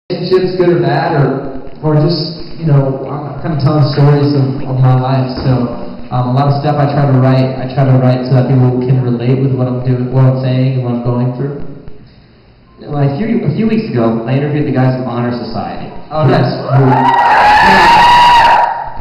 relationships, good or bad, or just, I'm kind of telling stories of my life. So a lot of stuff I try to write so that people can relate with what I'm doing, what I'm saying, and what I'm going through. Well, a few weeks ago, I interviewed the guys from Honor Society. Oh, yes.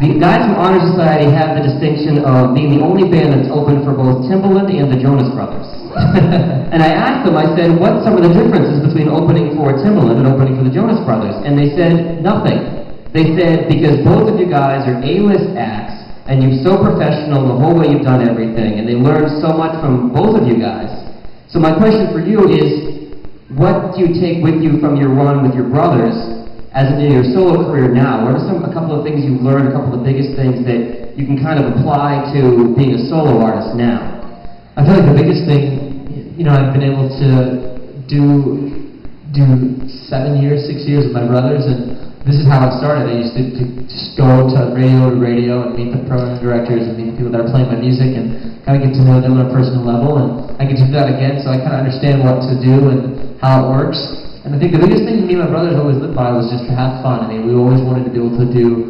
The guys from Honor Society have the distinction of being the only band that's open for both Timbaland and the Jonas Brothers. And I asked them, I said, what's some of the differences between opening for Timbaland and opening for the Jonas Brothers? And they said, nothing. They said, because both of you guys are A-list acts, and you're so professional the whole way you've done everything, and they learned so much from both of you guys. So my question for you is, what do you take with you from your run with your brothers as in your solo career now? What are a couple of things you've learned, a couple of the biggest things that you can kind of apply to being a solo artist now? I feel like the biggest thing, I've been able to do 6 years with my brothers, and this is how it started. I used to just go to radio and meet the program directors and meet the people that are playing my music and kind of get to know them on a personal level, and I get to do that again, so I kind of understand what to do and how it works. And I think the biggest thing me and my brothers always lived by was just to have fun. I mean, we always wanted to be able to do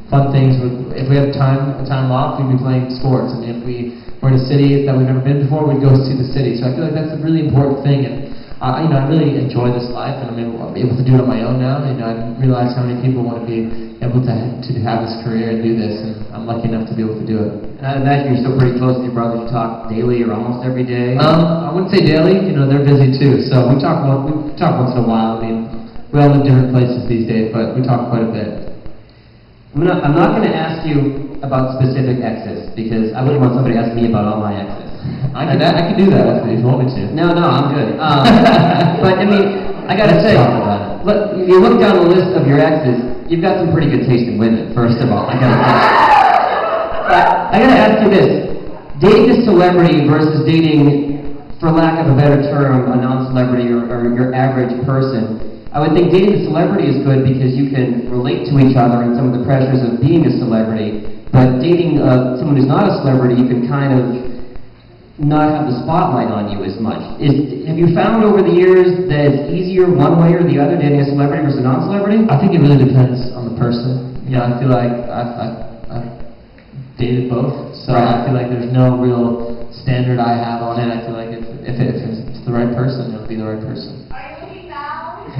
fun things. If we had time off, we'd be playing sports, and if we were in a city that we've never been before, we'd go see the city. So I feel like that's a really important thing, and I really enjoy this life, and I'm able to do it on my own now. I didn't realize how many people want to be able to have this career and do this, and I'm lucky enough to be able to do it. And I imagine you're still pretty close to your brothers. You talk daily or almost every day? I wouldn't say daily. They're busy too, so we talk once in a while. I mean, we all live different places these days, but we talk quite a bit. I'm not going to ask you about specific exes, because I wouldn't want somebody asking me about all my exes. I can do that if you want me to. No, I'm good. But I mean, I gotta say, if you look down the list of your exes, you've got some pretty good taste in women, first of all. I gotta say. But I gotta ask you this: dating a celebrity versus dating, for lack of a better term, a non-celebrity or your average person. I would think dating a celebrity is good because you can relate to each other and some of the pressures of being a celebrity. But dating someone who's not a celebrity, you can kind of not have the spotlight on you as much. Have you found over the years that it's easier one way or the other, dating a celebrity versus a non-celebrity? I think it really depends on the person. I feel like I've dated both, so right. I feel like there's no real standard I have on it. I feel like if it's the right person, it'll be the right person. Are you looking down?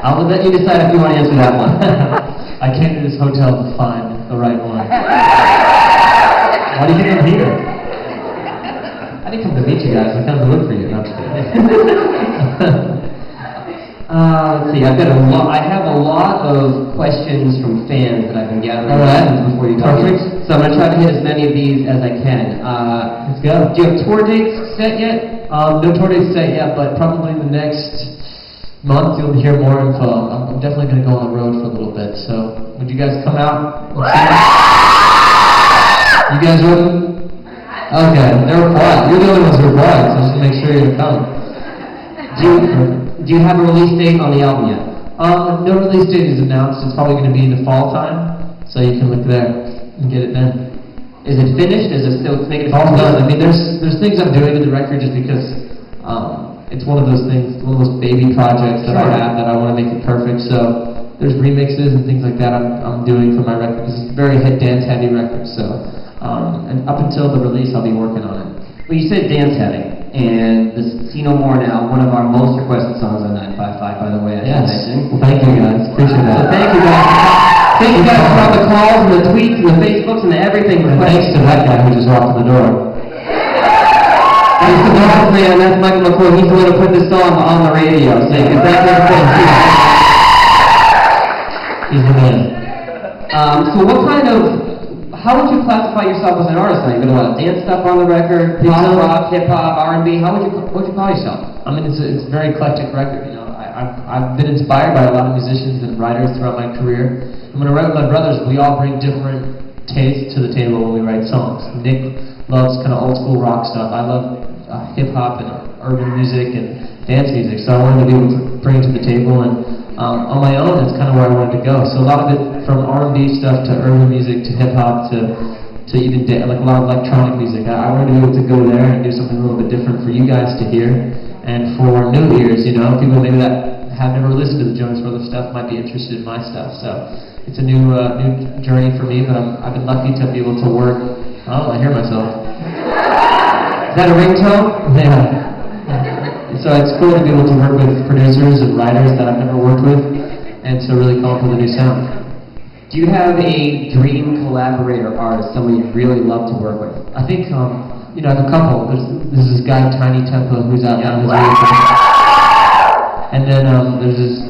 I'll let you decide if you want to answer that one. I came to this hotel to find the right one. Why do you think I'm here? I didn't come to meet you guys. I come to look for you. No, I'm just kidding. Let's see. I have a lot of questions from fans that I've been gathering before you got here. So I'm going to try to hit as many of these as I can. Let's go. Do you have tour dates set yet? No tour dates set yet, but probably in the next month you'll hear more info. I'm definitely going to go on the road for a little bit. So would you guys come out? You guys wouldn't? Okay, they were quiet. You're the only ones who were quiet, so just to make sure you come. Do you have a release date on the album yet? No release date is announced. It's probably going to be in the fall time, so you can look there and get it then. Is it finished? Is it still making it? All done. I mean, there's things I'm doing to the record just because it's one of those things, one of those baby projects that I have that I want to make it perfect. So there's remixes and things like that I'm doing for my record. This is a very dance heavy record, so. And up until the release, I'll be working on it. Well, you said dance heavy, and this See No More Now, one of our most requested songs on 955, by the way. Yes. Well, thank you guys. Appreciate that. So thank you guys. Thank you guys for all the calls and the tweets and the Facebooks and the everything. And thanks to that guy who just walked in the door. That's the boss man. That's Michael McCoy. He's the one who put this song on the radio. So you can thank him. He's the man. So what kind of? How would you classify yourself as an artist now? You've got a lot of dance stuff on the record, pop, rock, hip-hop, R&B. What would you call yourself? I mean, it's a very eclectic record, I've been inspired by a lot of musicians and writers throughout my career. And when I write with my brothers, we all bring different tastes to the table when we write songs. Nick loves kind of old-school rock stuff. I love hip-hop and urban music and dance music, so I wanted to be able to bring it to the table, and on my own, that's kind of where I wanted to go. So a lot of it, from R&B stuff to urban music to hip-hop to even like a lot of electronic music. I wanted to be able to go there and do something a little bit different for you guys to hear, and for new ears, people maybe that have never listened to the Jonas Brothers stuff might be interested in my stuff. So it's a new journey for me, but I've been lucky to be able to work. Oh, I hear myself. Is that a ringtone? Yeah. So it's cool to be able to work with producers and writers that I've never worked with, and to really come up with a new sound. Do you have a dream collaborator artist, someone you'd really love to work with? I think, you know, I have a couple. There's this guy, Tiny Tempo, who's out now. And then there's this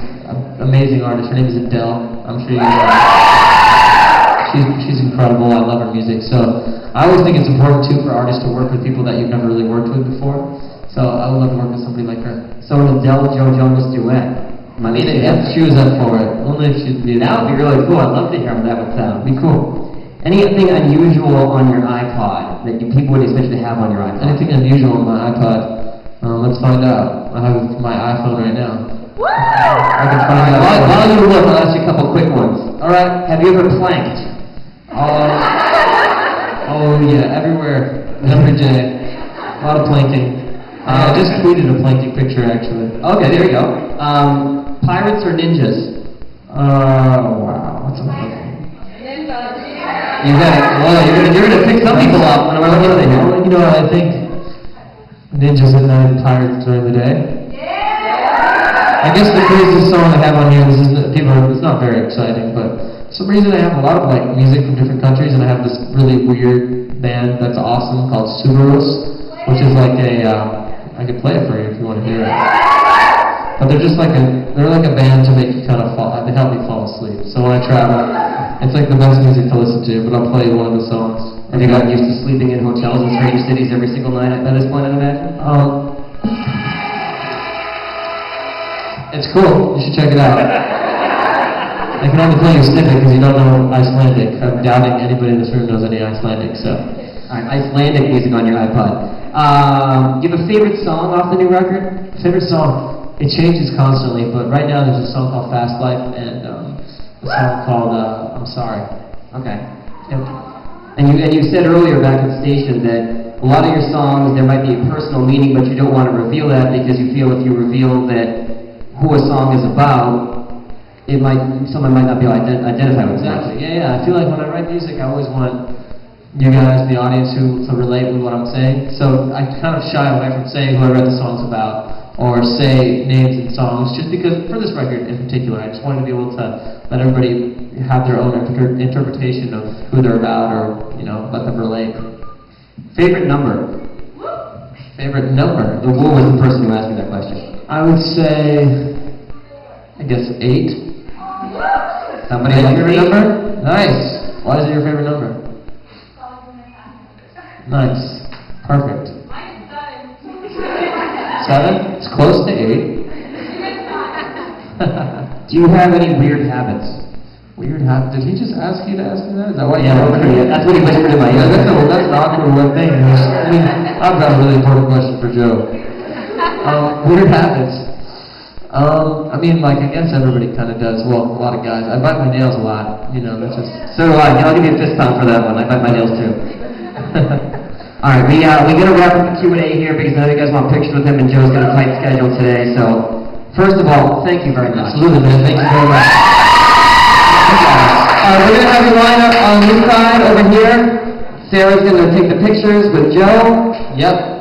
amazing artist. Her name is Adele. I'm sure you guys know. She's incredible. I love her music. So I always think it's important, too, for artists to work with people that you've never really worked with before. So I would love to work with somebody like her. So an Adele Joe Jonas duet. I mean, if she was up for it. Only if she'd be. That would be really cool. I'd love to hear how that would sound. It'd be cool. Anything unusual on your iPod that people would expect you to have on your iPod? Anything unusual on my iPod? Let's find out. I have my iPhone right now. I can find out. While you look, I'll ask you a couple quick ones. All right. Have you ever planked? Oh yeah, everywhere, every day. A lot of planking. I just tweeted a planking picture, actually. Okay, there you go. Pirates or ninjas? Oh wow, that's a hard one. You're gonna pick some people up when we're looking at here. Well, you know, I think ninjas at night and pirates during the day. I guess the craziest song I have on here, it's not very exciting, but for some reason I have a lot of like music from different countries, and I have this really weird band that's awesome called Subarus, which is like I could play it for you if you want to hear it. But they're like a band to make you kind of they help me fall asleep. So when I travel, it's like the best music to listen to, but I'll play you one of the songs. Have you gotten used to sleeping in hotels in stranger cities every single night at this point, I imagine? It's cool. You should check it out. I can only play you a snippet because you don't know Icelandic. I'm doubting anybody in this room knows any Icelandic, so. Alright, Icelandic music on your iPod. Do you have a favorite song off the new record? Favorite song? It changes constantly, but right now there's a song called Fast Life and a song called I'm Sorry. Okay. Yep. And you said earlier back at the station that a lot of your songs, there might be a personal meaning, but you don't want to reveal that because you feel if you reveal that who a song is about, someone might not be able to identify with it. Exactly. Yeah. I feel like when I write music, I always want you guys, the audience, to relate with what I'm saying. So I kind of shy away from saying who I wrote the songs about or say names in songs, just because for this record in particular, I just wanted to be able to let everybody have their own interpretation of who they're about, or let them relate. Favorite number? Favorite number? Who was the person who asked me that question? I would say, I guess 8. Somebody Is that like your favorite 8? number? Nice. Why is it your favorite number? Nice. Perfect. 7? It's close to 8. Do you have any weird habits? Weird habits? Did he just ask you to ask me that? Is that why yeah, that's what he whispered in my ear. That's an awkward one thing. I mean, I've got a really important question for Joe. Weird habits. I mean, like, I guess everybody kind of does. Well, a lot of guys. I bite my nails a lot. That's just. So do I. I'll give you a fist pump for that one. I bite my nails too. All right, we gotta wrap up the Q&A here because I know you guys want pictures with him, and Joe's got a tight schedule today. So, first of all, thank you very much. Absolutely, man. Thank you very much. We're gonna have you line up on this side over here. Sarah's gonna take the pictures with Joe. Yep.